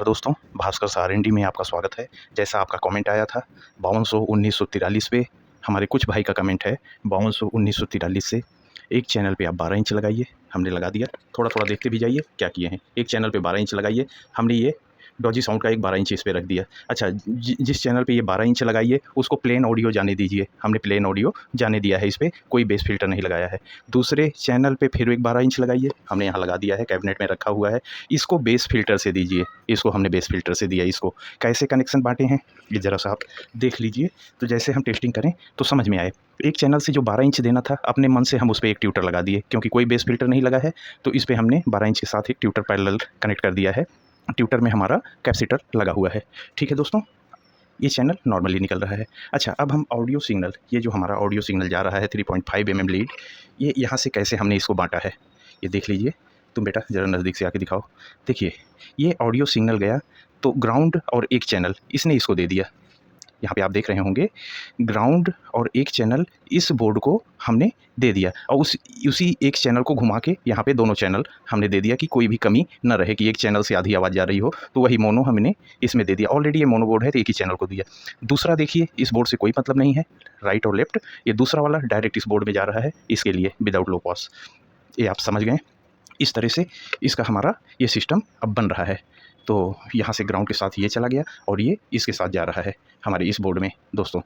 नमस्कार दोस्तों, Bhaskar sir R&D में आपका स्वागत है। जैसा आपका कमेंट आया था 5200 1943 पे, हमारे कुछ भाई का कमेंट है 5200 1943 से एक चैनल पे आप 12 इंच लगाइए। हमने लगा दिया। थोड़ा थोड़ा देखते भी जाइए क्या किए हैं। एक चैनल पे 12 इंच लगाइए। हमने ये डॉजी साउंड का एक 12 इंच इस पे रख दिया। अच्छा, जिस चैनल पे ये 12 इंच लगाइए उसको प्लेन ऑडियो जाने दीजिए। हमने प्लेन ऑडियो जाने दिया है, इस पर कोई बेस फिल्टर नहीं लगाया है। दूसरे चैनल पे फिर एक 12 इंच लगाइए। हमने यहाँ लगा दिया है, कैबिनेट में रखा हुआ है। इसको बेस फिल्टर से दीजिए। इसको हमने बेस फिल्टर से दिया। इसको कैसे कनेक्शन बांटे हैं ये ज़रा सा आप देख लीजिए, तो जैसे हम टेस्टिंग करें तो समझ में आए। एक चैनल से जो 12 इंच देना था, अपने मन से हम उस पर एक ट्यूटर लगा दिए, क्योंकि कोई बेस फिल्टर नहीं लगा है। तो इस पर हमने 12 इंच के साथ एक ट्यूटर पैरेलल कनेक्ट कर दिया है। ट्यूटर में हमारा कैपेसिटर लगा हुआ है। ठीक है दोस्तों, ये चैनल नॉर्मली निकल रहा है। अच्छा, अब हम ऑडियो सिग्नल, ये जो हमारा ऑडियो सिग्नल जा रहा है 3.5 mm लीड, ये यहाँ से कैसे हमने इसको बांटा है ये देख लीजिए। तुम बेटा ज़रा नज़दीक से आके दिखाओ। देखिए, ये ऑडियो सिग्नल गया तो ग्राउंड और एक चैनल इसने इसको दे दिया। यहाँ पे आप देख रहे होंगे ग्राउंड और एक चैनल इस बोर्ड को हमने दे दिया, और उसी एक चैनल को घुमा के यहाँ पे दोनों चैनल हमने दे दिया कि कोई भी कमी न रहे, कि एक चैनल से आधी आवाज़ जा रही हो तो वही मोनो हमने इसमें दे दिया। ऑलरेडी ये मोनो बोर्ड है तो एक ही चैनल को दिया। दूसरा देखिए, इस बोर्ड से कोई मतलब नहीं है राइट और लेफ्ट, ये दूसरा वाला डायरेक्ट इस बोर्ड में जा रहा है, इसके लिए विदाउट लो पास। ये आप समझ गए। इस तरह से इसका हमारा ये सिस्टम अब बन रहा है। तो यहाँ से ग्राउंड के साथ ये चला गया और ये इसके साथ जा रहा है हमारे इस बोर्ड में दोस्तों।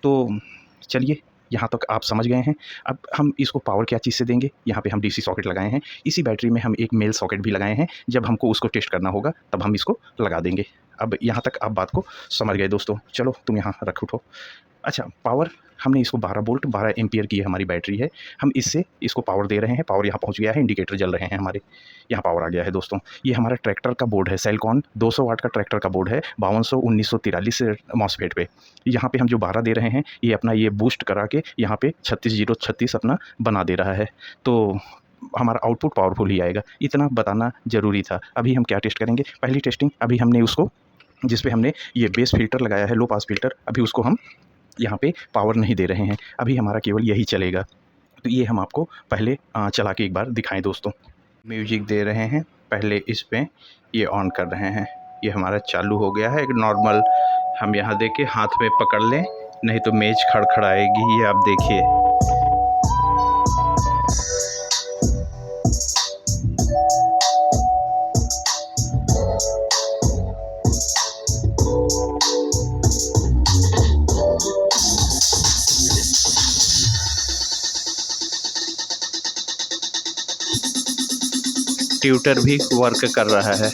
तो चलिए, यहाँ तक आप समझ गए हैं। अब हम इसको पावर क्या चीज़ से देंगे। यहाँ पे हम डीसी सॉकेट लगाए हैं। इसी बैटरी में हम एक मेल सॉकेट भी लगाए हैं। जब हमको उसको टेस्ट करना होगा तब हम इसको लगा देंगे। अब यहाँ तक आप बात को समझ गए दोस्तों। चलो तुम यहाँ रख उठो। अच्छा, पावर हमने इसको 12 वोल्ट 12 एम्पियर की हमारी बैटरी है। हम इससे इसको पावर दे रहे हैं। पावर यहाँ पहुँच गया है, इंडिकेटर जल रहे हैं हमारे, यहाँ पावर आ गया है दोस्तों। ये हमारा ट्रैक्टर का बोर्ड है, सेलकॉन 200 वाट का ट्रैक्टर का बोर्ड है 5200 1943 मॉसफेट पे। यहाँ पे हम जो 12 दे रहे हैं ये अपना ये बूस्ट करा के यहाँ पे 36036 अपना बना दे रहा है। तो हमारा आउटपुट पावरफुल ही आएगा। इतना बताना ज़रूरी था। अभी हम क्या टेस्ट करेंगे, पहली टेस्टिंग अभी हमने उसको, जिस पे हमने ये बेस फिल्टर लगाया है, लो पास फिल्टर, अभी उसको हम यहाँ पे पावर नहीं दे रहे हैं। अभी हमारा केवल यही चलेगा। तो ये हम आपको पहले चला के एक बार दिखाएं दोस्तों। म्यूजिक दे रहे हैं, पहले इस पे ये ऑन कर रहे हैं। ये हमारा चालू हो गया है। एक नॉर्मल हम यहाँ देके हाथ में पकड़ लें, नहीं तो मेज खड़खड़ाएगी। ये आप देखिए, ट्यूटर भी वर्क कर रहा है।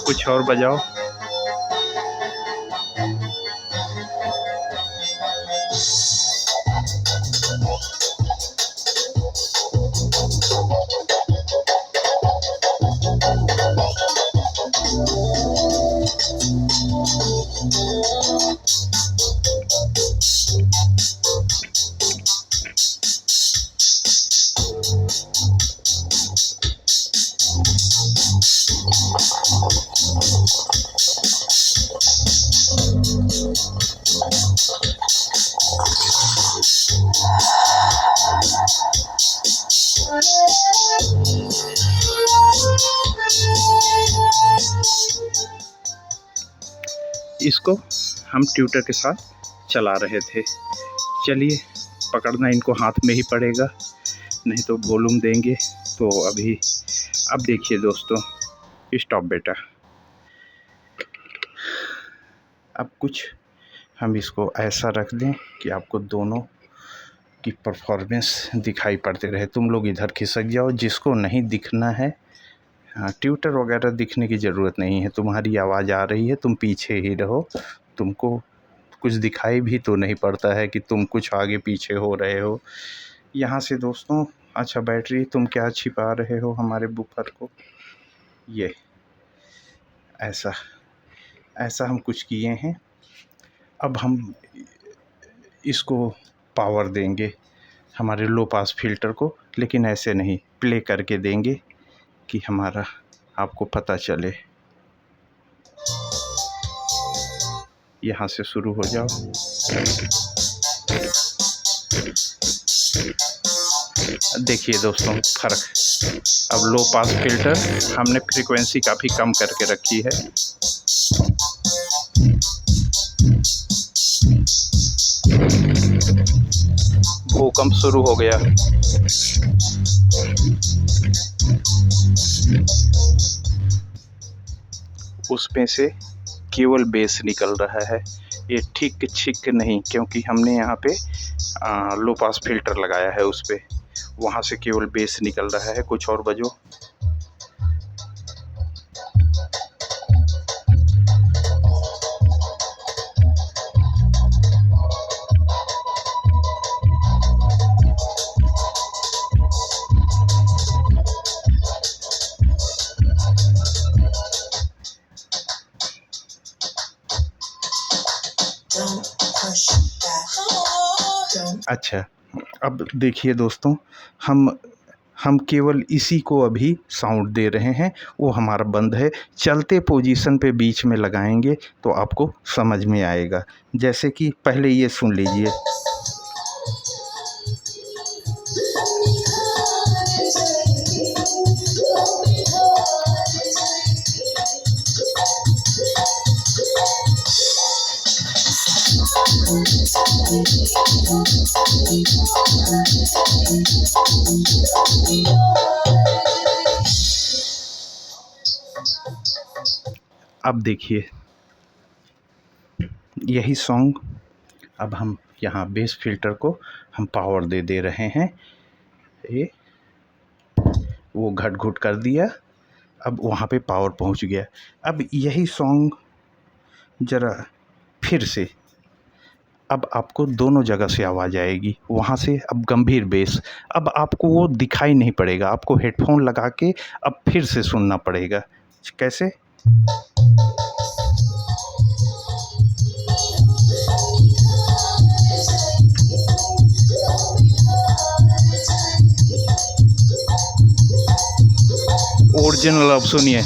कुछ और बजाओ। इसको हम ट्यूटर के साथ चला रहे थे। चलिए, पकड़ना इनको हाथ में ही पड़ेगा, नहीं तो वॉल्यूम देंगे तो अभी। अब देखिए दोस्तों, स्टॉप बेटा। अब कुछ हम इसको ऐसा रख दें कि आपको दोनों की परफॉर्मेंस दिखाई पड़ते रहे। तुम लोग इधर खिसक जाओ, जिसको नहीं दिखना है, हाँ, ट्यूटर वगैरह दिखने की ज़रूरत नहीं है। तुम्हारी आवाज़ आ रही है, तुम पीछे ही रहो। तुमको कुछ दिखाई भी तो नहीं पड़ता है कि तुम कुछ आगे पीछे हो रहे हो। यहाँ से दोस्तों, अच्छा बैटरी तुम क्या छिपा रहे हो हमारे बुफर को। ये ऐसा ऐसा हम कुछ किए हैं। अब हम इसको पावर देंगे हमारे लो पास फिल्टर को, लेकिन ऐसे नहीं, प्ले करके देंगे। कि हमारा आपको पता चले। यहाँ से शुरू हो जाओ। देखिए दोस्तों फ़र्क। अब लो पास फिल्टर हमने फ्रीक्वेंसी काफ़ी कम करके रखी है। भूकंप शुरू हो गया। उसमें से केवल बेस निकल रहा है, ये ठीक छिक नहीं, क्योंकि हमने यहाँ पे लो पास फिल्टर लगाया है उस पे, वहाँ से केवल बेस निकल रहा है। कुछ और बजो। अच्छा, अब देखिए दोस्तों, हम केवल इसी को अभी साउंड दे रहे हैं, वो हमारा बंद है। चलते पोजीशन पे बीच में लगाएंगे तो आपको समझ में आएगा। जैसे कि पहले ये सुन लीजिए। अब देखिए यही सॉन्ग, अब हम यहाँ बेस फिल्टर को हम पावर दे रहे हैं। ये वो घट घुट कर दिया, अब वहाँ पे पावर पहुँच गया। अब यही सॉन्ग ज़रा फिर से, अब आपको दोनों जगह से आवाज़ आएगी। वहाँ से अब गंभीर बेस, अब आपको वो दिखाई नहीं पड़ेगा, आपको हेडफोन लगा के अब फिर से सुनना पड़ेगा। कैसे? ओरिजिनल अब सुनिए।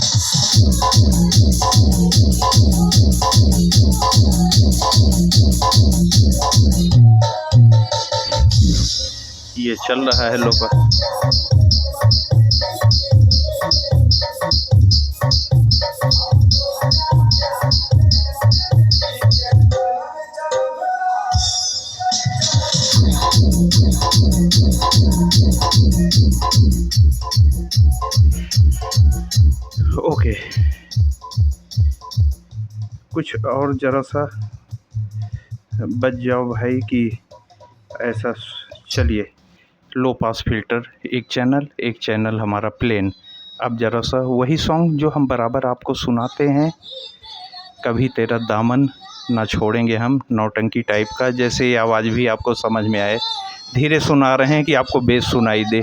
ये चल रहा है लोग। ओके, कुछ और ज़रा सा बच जाओ भाई कि ऐसा। चलिए, लो पास फिल्टर एक चैनल हमारा प्लेन। अब ज़रा सा वही सॉन्ग जो हम बराबर आपको सुनाते हैं, कभी तेरा दामन ना छोड़ेंगे हम, नौटंकी टाइप का, जैसे ये आवाज़ भी आपको समझ में आए। धीरे सुना रहे हैं कि आपको बेस सुनाई दे।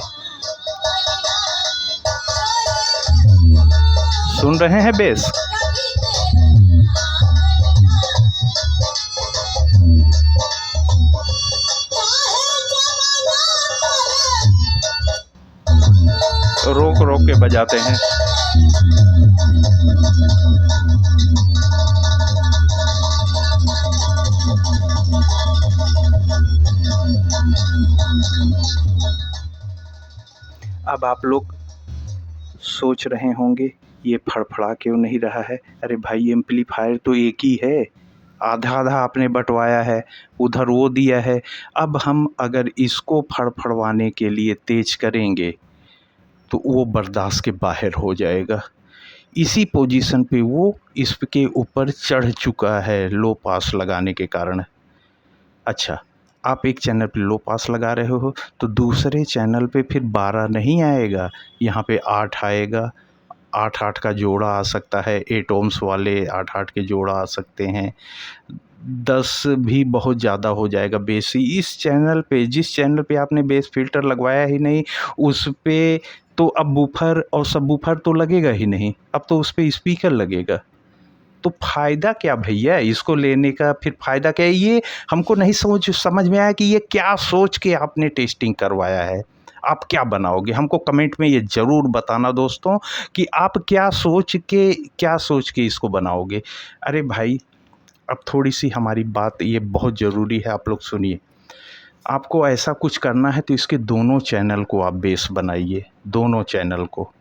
सुन रहे हैं बेस? रोक रोक के बजाते हैं। अब आप लोग सोच रहे होंगे ये फड़फड़ा क्यों नहीं रहा है? अरे भाई, एम्पलीफायर तो एक ही है, आधा आधा आपने बंटवाया है, उधर वो दिया है। अब हम अगर इसको फड़फड़वाने के लिए तेज करेंगे तो वो बर्दाश्त के बाहर हो जाएगा। इसी पोजीशन पे वो इसके ऊपर चढ़ चुका है लो पास लगाने के कारण। अच्छा, आप एक चैनल पे लो पास लगा रहे हो तो दूसरे चैनल पे फिर 12 नहीं आएगा, यहाँ पे 8 आएगा। 8-8 का जोड़ा आ सकता है, 8 ओम्स वाले 8-8 के जोड़ा आ सकते हैं। 10 भी बहुत ज़्यादा हो जाएगा बेस। इस चैनल पे, जिस चैनल पे आपने बेस फिल्टर लगवाया ही नहीं, उस पे तो अब वूफर और सबवूफर तो लगेगा ही नहीं, अब तो उस पे स्पीकर लगेगा। तो फ़ायदा क्या भैया इसको लेने का? फिर फ़ायदा क्या है? ये हमको नहीं समझ में आया कि ये क्या सोच के आपने टेस्टिंग करवाया है। आप क्या बनाओगे? हमको कमेंट में ये ज़रूर बताना दोस्तों कि आप क्या सोच के इसको बनाओगे। अरे भाई, अब थोड़ी-सी हमारी बात ये बहुत ज़रूरी है, आप लोग सुनिए। आपको ऐसा कुछ करना है तो इसके दोनों चैनल को आप बेस बनाइए, दोनों चैनल को।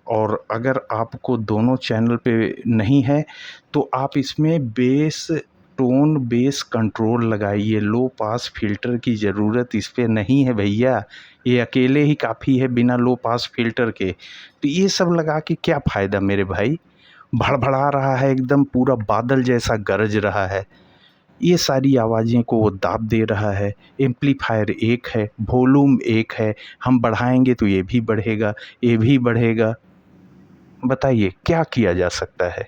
और अगर आपको दोनों चैनल पे नहीं है तो आप इसमें बेस कंट्रोल लगाइए। लो पास फ़िल्टर की ज़रूरत इस पे नहीं है भैया, ये अकेले ही काफ़ी है बिना लो पास फ़िल्टर के। तो ये सब लगा के क्या फ़ायदा मेरे भाई? भड़भड़ा रहा है, एकदम पूरा बादल जैसा गरज रहा है। ये सारी आवाज़ें को वो दाब दे रहा है। एम्पलीफायर एक है, वॉल्यूम एक है, हम बढ़ाएँगे तो ये भी बढ़ेगा, ये भी बढ़ेगा। बताइए क्या किया जा सकता है?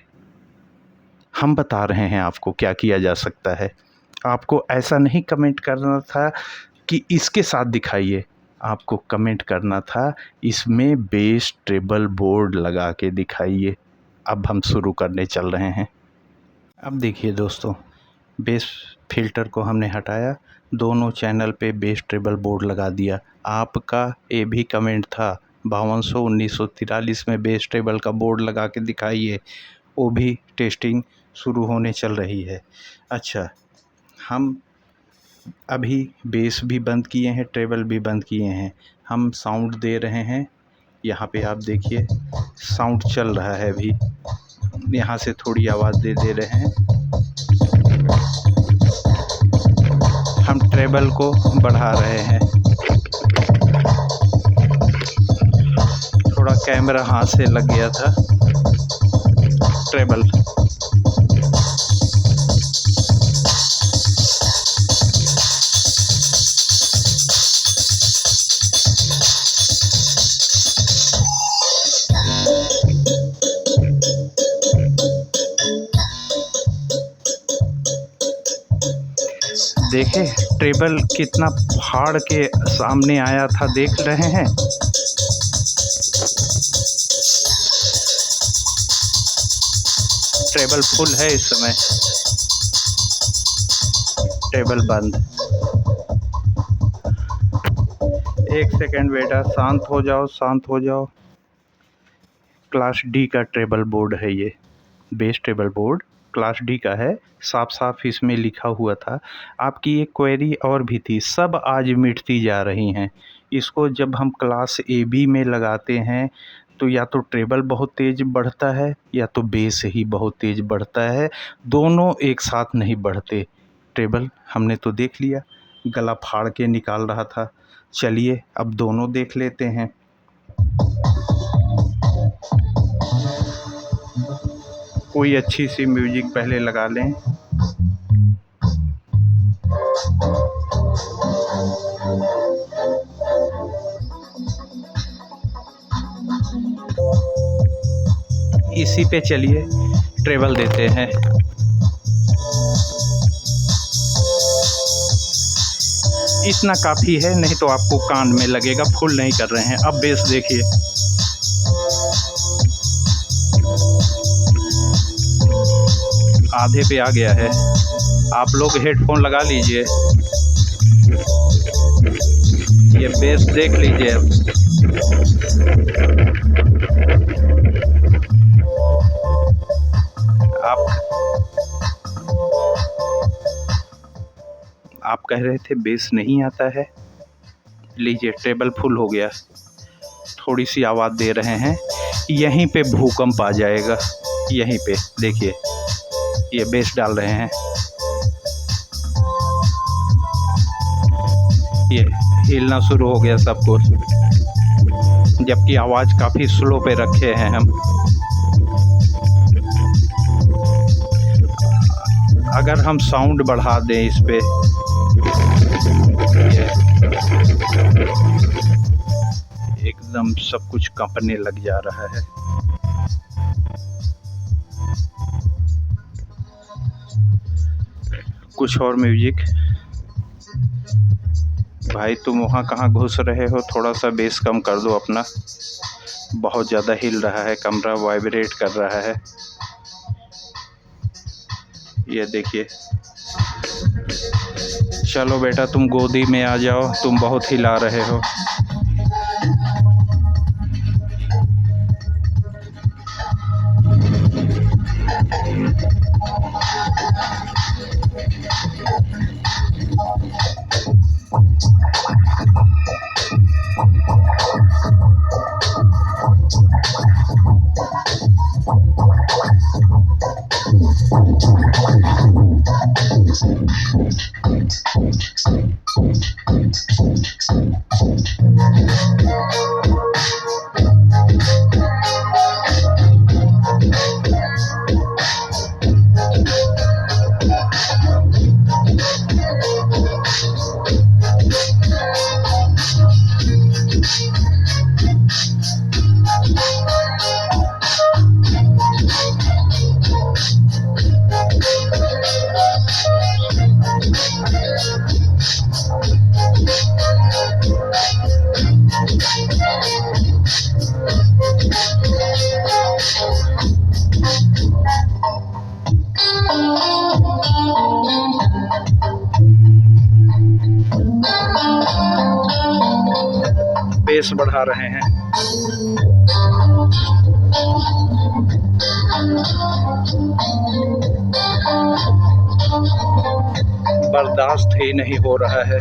हम बता रहे हैं आपको क्या किया जा सकता है। आपको ऐसा नहीं कमेंट करना था कि इसके साथ दिखाइए, आपको कमेंट करना था इसमें बेस ट्रेबल बोर्ड लगा के दिखाइए। अब हम शुरू करने चल रहे हैं। अब देखिए दोस्तों, बेस फ़िल्टर को हमने हटाया, दोनों चैनल पे बेस ट्रेबल बोर्ड लगा दिया। आपका ये भी कमेंट था 521943 में बेस ट्रेबल का बोर्ड लगा के दिखाइए, वो भी टेस्टिंग शुरू होने चल रही है। अच्छा, हम अभी बेस भी बंद किए हैं, ट्रेबल भी बंद किए हैं, हम साउंड दे रहे हैं। यहाँ पे आप देखिए साउंड चल रहा है अभी, यहाँ से थोड़ी आवाज़ दे रहे हैं। हम ट्रेबल को बढ़ा रहे हैं। थोड़ा कैमरा हाथ से लग गया था। ट्रेबल देखे ट्रेबल कितना फाड़ के सामने आया था, देख रहे हैं। ट्रेबल फुल है इस समय, ट्रेबल बंद। एक सेकंड बेटा, शांत हो जाओ, शांत हो जाओ। क्लास डी का ट्रेबल बोर्ड है ये, base treble board class D का है, साफ साफ इसमें लिखा हुआ था। आपकी एक क्वेरी और भी थी, सब आज मिटती जा रही हैं। इसको जब हम क्लास ए बी में लगाते हैं तो या तो ट्रेबल बहुत तेज़ बढ़ता है या तो बेस ही बहुत तेज़ बढ़ता है, दोनों एक साथ नहीं बढ़ते। ट्रेबल हमने तो देख लिया, गला फाड़ के निकाल रहा था। चलिए अब दोनों देख लेते हैं। कोई अच्छी सी म्यूजिक पहले लगा लें। इसी पे चलिए ट्रेबल देते हैं। इतना काफ़ी है, नहीं तो आपको कान में लगेगा, फुल नहीं कर रहे हैं। अब बेस देखिए, आधे पे आ गया है। आप लोग हेडफोन लगा लीजिए, ये बेस देख लीजिए। आप कह रहे थे बेस नहीं आता है, लीजिए ट्रेबल फुल हो गया। थोड़ी सी आवाज़ दे रहे हैं, यहीं पे भूकंप आ जाएगा। यहीं पे देखिए, ये बेस डाल रहे हैं, ये हिलना शुरू हो गया सब कुछ, जबकि आवाज़ काफ़ी स्लो पे रखे हैं हम। अगर हम साउंड बढ़ा दें इस पे, एकदम सब कुछ कांपने लग जा रहा है। कुछ और म्यूजिक। भाई तुम वहाँ कहाँ घुस रहे हो, थोड़ा सा बेस कम कर दो अपना, बहुत ज़्यादा हिल रहा है, कमरा वाइब्रेट कर रहा है। ये देखिए, चलो बेटा तुम गोदी में आ जाओ, तुम बहुत हिला रहे हो। बढ़ा रहे हैं। बर्दाश्त ही नहीं हो रहा है।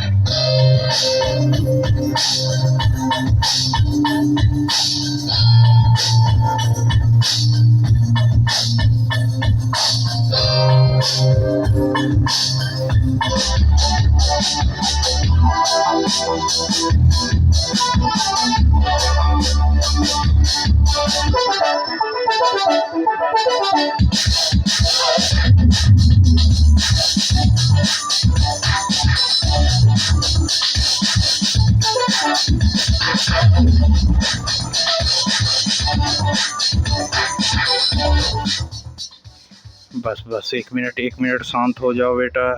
बस 1 मिनट शांत हो जाओ बेटा,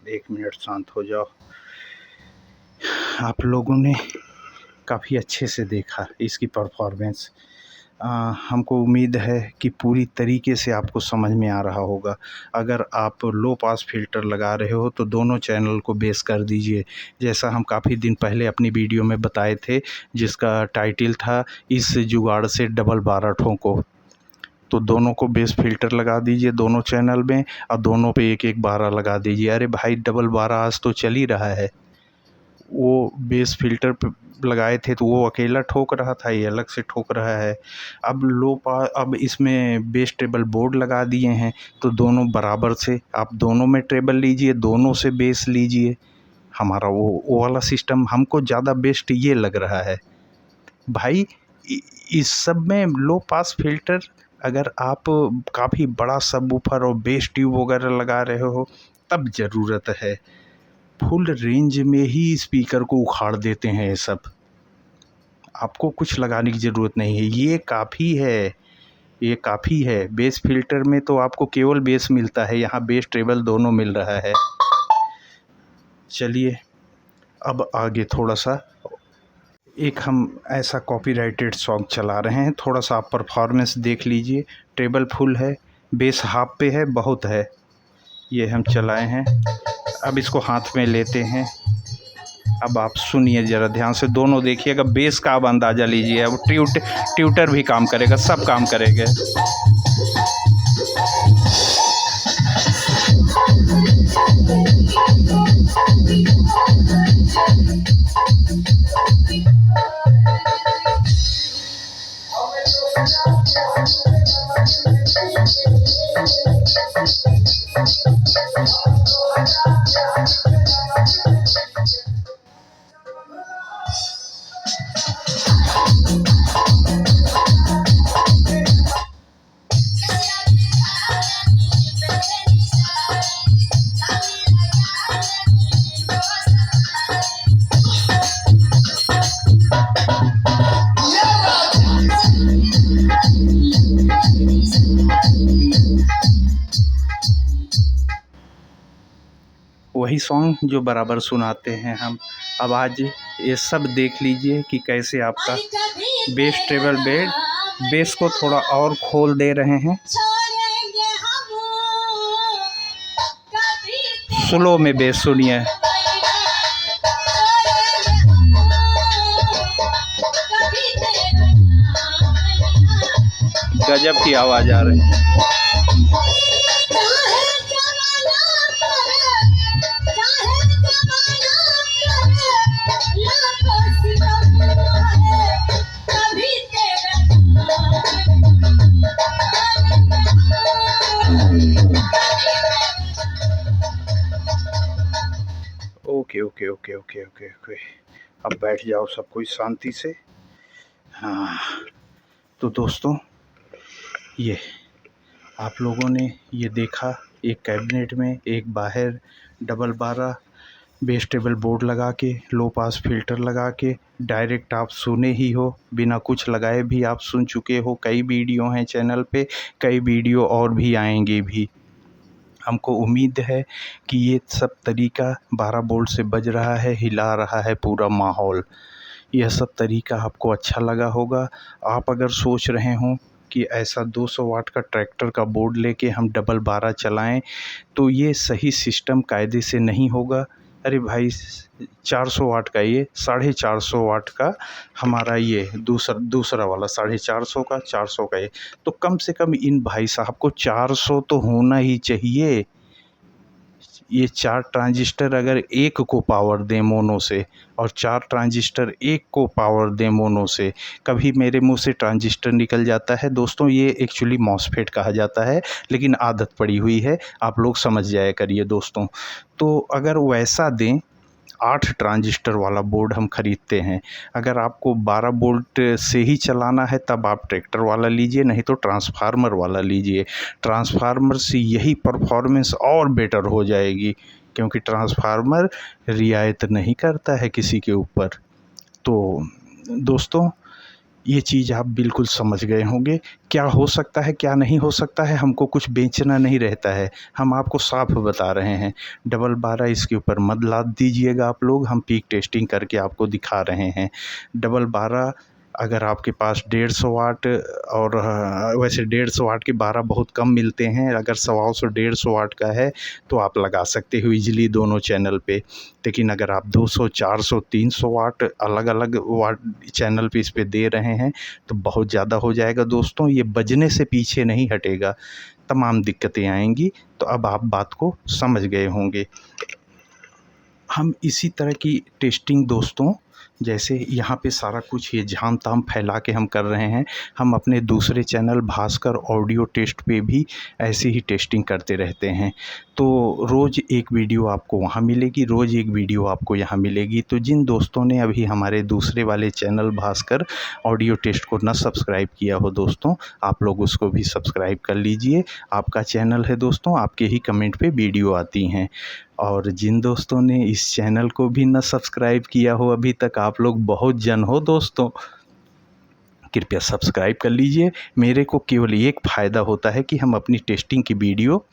1 मिनट शांत हो जाओ। आप लोगों ने काफ़ी अच्छे से देखा इसकी परफॉर्मेंस। हमको उम्मीद है कि पूरी तरीके से आपको समझ में आ रहा होगा। अगर आप लो पास फ़िल्टर लगा रहे हो तो दोनों चैनल को बेस कर दीजिए, जैसा हम काफ़ी दिन पहले अपनी वीडियो में बताए थे, जिसका टाइटल था इस जुगाड़ से डबल 12 ठोको। तो दोनों को बेस फ़िल्टर लगा दीजिए दोनों चैनल में, और दोनों पे 1-1 12 लगा दीजिए। अरे भाई डबल 12 आज तो चल ही रहा है। वो बेस फ़िल्टर पे लगाए थे तो वो अकेला ठोक रहा था, ये अलग से ठोक रहा है। अब इसमें बेस ट्रेबल बोर्ड लगा दिए हैं तो दोनों बराबर से आप दोनों में ट्रेबल लीजिए, दोनों से बेस लीजिए। हमारा वो वाला सिस्टम हमको ज़्यादा बेस्ट ये लग रहा है भाई। इस सब में लो पास फ़िल्टर अगर आप काफ़ी बड़ा सबवूफर और बेस ट्यूब वगैरह लगा रहे हो तब ज़रूरत है। फुल रेंज में ही स्पीकर को उखाड़ देते हैं ये सब। आपको कुछ लगाने की ज़रूरत नहीं है, ये काफ़ी है, ये काफ़ी है। बेस फ़िल्टर में तो आपको केवल बेस मिलता है, यहाँ बेस ट्रेबल दोनों मिल रहा है। चलिए अब आगे थोड़ा सा एक हम ऐसा कॉपीराइटेड सॉन्ग चला रहे हैं, थोड़ा सा आप परफॉर्मेंस देख लीजिए। ट्रेबल फुल है, बेस हाफ पे है, बहुत है। ये हम चलाए हैं, अब इसको हाथ में लेते हैं। अब आप सुनिए ज़रा ध्यान से, दोनों देखिएगा। बेस का आप अंदाज़ा लीजिए। अब ट्यूटर भी काम करेगा, सब काम करेंगे। वही सॉन्ग जो बराबर सुनाते हैं हम। अब आज ये सब देख लीजिए कि कैसे आपका बेस ट्रेबल बेस को थोड़ा और खोल दे रहे हैं। स्लो में बेस सुनिए, गजब की आवाज़ आ रही है। ओके। अब बैठ जाओ सब कोई शांति से। हाँ तो दोस्तों, ये आप लोगों ने ये देखा, एक कैबिनेट में एक बाहर डबल 12 बेस ट्रेबल बोर्ड लगा के, लो पास फ़िल्टर लगा के डायरेक्ट आप सुने ही हो, बिना कुछ लगाए भी आप सुन चुके हो। कई वीडियो हैं चैनल पे, कई वीडियो और भी आएंगे भी। हमको उम्मीद है कि ये सब तरीका 12 वोल्ट से बज रहा है, हिला रहा है पूरा माहौल। यह सब तरीका आपको अच्छा लगा होगा। आप अगर सोच रहे हों कि ऐसा 200 वाट का ट्रैक्टर का बोर्ड लेके हम डबल 12 चलाएं, तो ये सही सिस्टम कायदे से नहीं होगा। अरे भाई 400 वाट का ये 450 वाट का हमारा ये दूसरा वाला 450 का 400 का ये, तो कम से कम इन भाई साहब को 400 तो होना ही चाहिए। ये 4 ट्रांजिस्टर अगर एक को पावर दें मोनो से और 4 ट्रांजिस्टर एक को पावर दें मोनो से, कभी मेरे मुंह से ट्रांजिस्टर निकल जाता है दोस्तों, ये एक्चुअली मॉसफेट कहा जाता है, लेकिन आदत पड़ी हुई है, आप लोग समझ जाया करिए दोस्तों। तो अगर वैसा दें, 8 ट्रांजिस्टर वाला बोर्ड हम ख़रीदते हैं, अगर आपको 12 वोल्ट से ही चलाना है तब आप ट्रैक्टर वाला लीजिए, नहीं तो ट्रांसफार्मर वाला लीजिए। ट्रांसफार्मर से यही परफॉर्मेंस और बेटर हो जाएगी, क्योंकि ट्रांसफार्मर रियायत नहीं करता है किसी के ऊपर। तो दोस्तों, ये चीज़ आप बिल्कुल समझ गए होंगे, क्या हो सकता है क्या नहीं हो सकता है, हमको कुछ बेचना नहीं रहता है, हम आपको साफ बता रहे हैं। डबल 12 इसके ऊपर मत लाद दीजिएगा आप लोग, हम पीक टेस्टिंग करके आपको दिखा रहे हैं। डबल 12 अगर आपके पास 150 वाट और वैसे 150 वाट के 12 बहुत कम मिलते हैं, अगर 125 150 वाट का है तो आप लगा सकते हो ईजिली दोनों चैनल पे। लेकिन अगर आप 200 400 300 वाट अलग अलग वाट चैनल पे इस पे दे रहे हैं तो बहुत ज़्यादा हो जाएगा दोस्तों, ये बजने से पीछे नहीं हटेगा, तमाम दिक्कतें आएंगी। तो अब आप बात को समझ गए होंगे। हम इसी तरह की टेस्टिंग दोस्तों, जैसे यहाँ पे सारा कुछ ये झाम ताम फैला के हम कर रहे हैं, हम अपने दूसरे चैनल भास्कर ऑडियो टेस्ट पे भी ऐसी ही टेस्टिंग करते रहते हैं। तो रोज़ एक वीडियो आपको वहाँ मिलेगी, रोज़ एक वीडियो आपको यहाँ मिलेगी। तो जिन दोस्तों ने अभी हमारे दूसरे वाले चैनल भास्कर ऑडियो टेस्ट को न सब्सक्राइब किया हो दोस्तों, आप लोग उसको भी सब्सक्राइब कर लीजिए। आपका चैनल है दोस्तों, आपके ही कमेंट पे वीडियो आती हैं। और जिन दोस्तों ने इस चैनल को भी न सब्सक्राइब किया हो अभी तक, आप लोग बहुत जन हो दोस्तों, कृपया सब्सक्राइब कर लीजिए। मेरे को केवल एक फ़ायदा होता है कि हम अपनी टेस्टिंग की वीडियो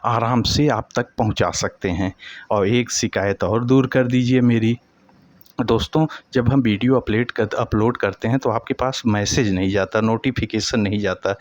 आराम से आप तक पहुंचा सकते हैं। और एक शिकायत और दूर कर दीजिए मेरी दोस्तों, जब हम वीडियो अपलोड करते हैं तो आपके पास मैसेज नहीं जाता, नोटिफिकेशन नहीं जाता।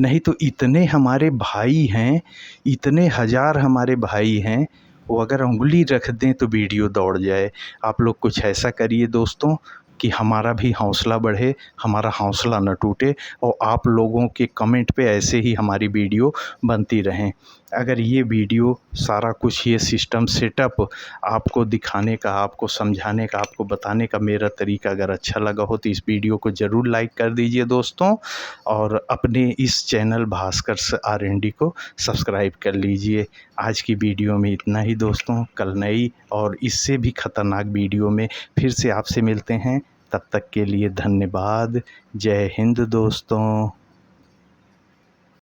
नहीं तो इतने हमारे भाई हैं, इतने हज़ार हमारे भाई हैं, वो अगर उंगली रख दें तो वीडियो दौड़ जाए। आप लोग कुछ ऐसा करिए दोस्तों कि हमारा भी हौसला बढ़े, हमारा हौसला न टूटे, और आप लोगों के कमेंट पे ऐसे ही हमारी वीडियो बनती रहें। अगर ये वीडियो सारा कुछ ये सिस्टम सेटअप आपको दिखाने का, आपको समझाने का, आपको बताने का मेरा तरीका अगर अच्छा लगा हो तो इस वीडियो को ज़रूर लाइक कर दीजिए दोस्तों, और अपने इस चैनल भास्कर R&D को सब्सक्राइब कर लीजिए। आज की वीडियो में इतना ही दोस्तों, कल नई और इससे भी ख़तरनाक वीडियो में फिर से आपसे मिलते हैं। तब तक के लिए धन्यवाद। जय हिंद दोस्तों।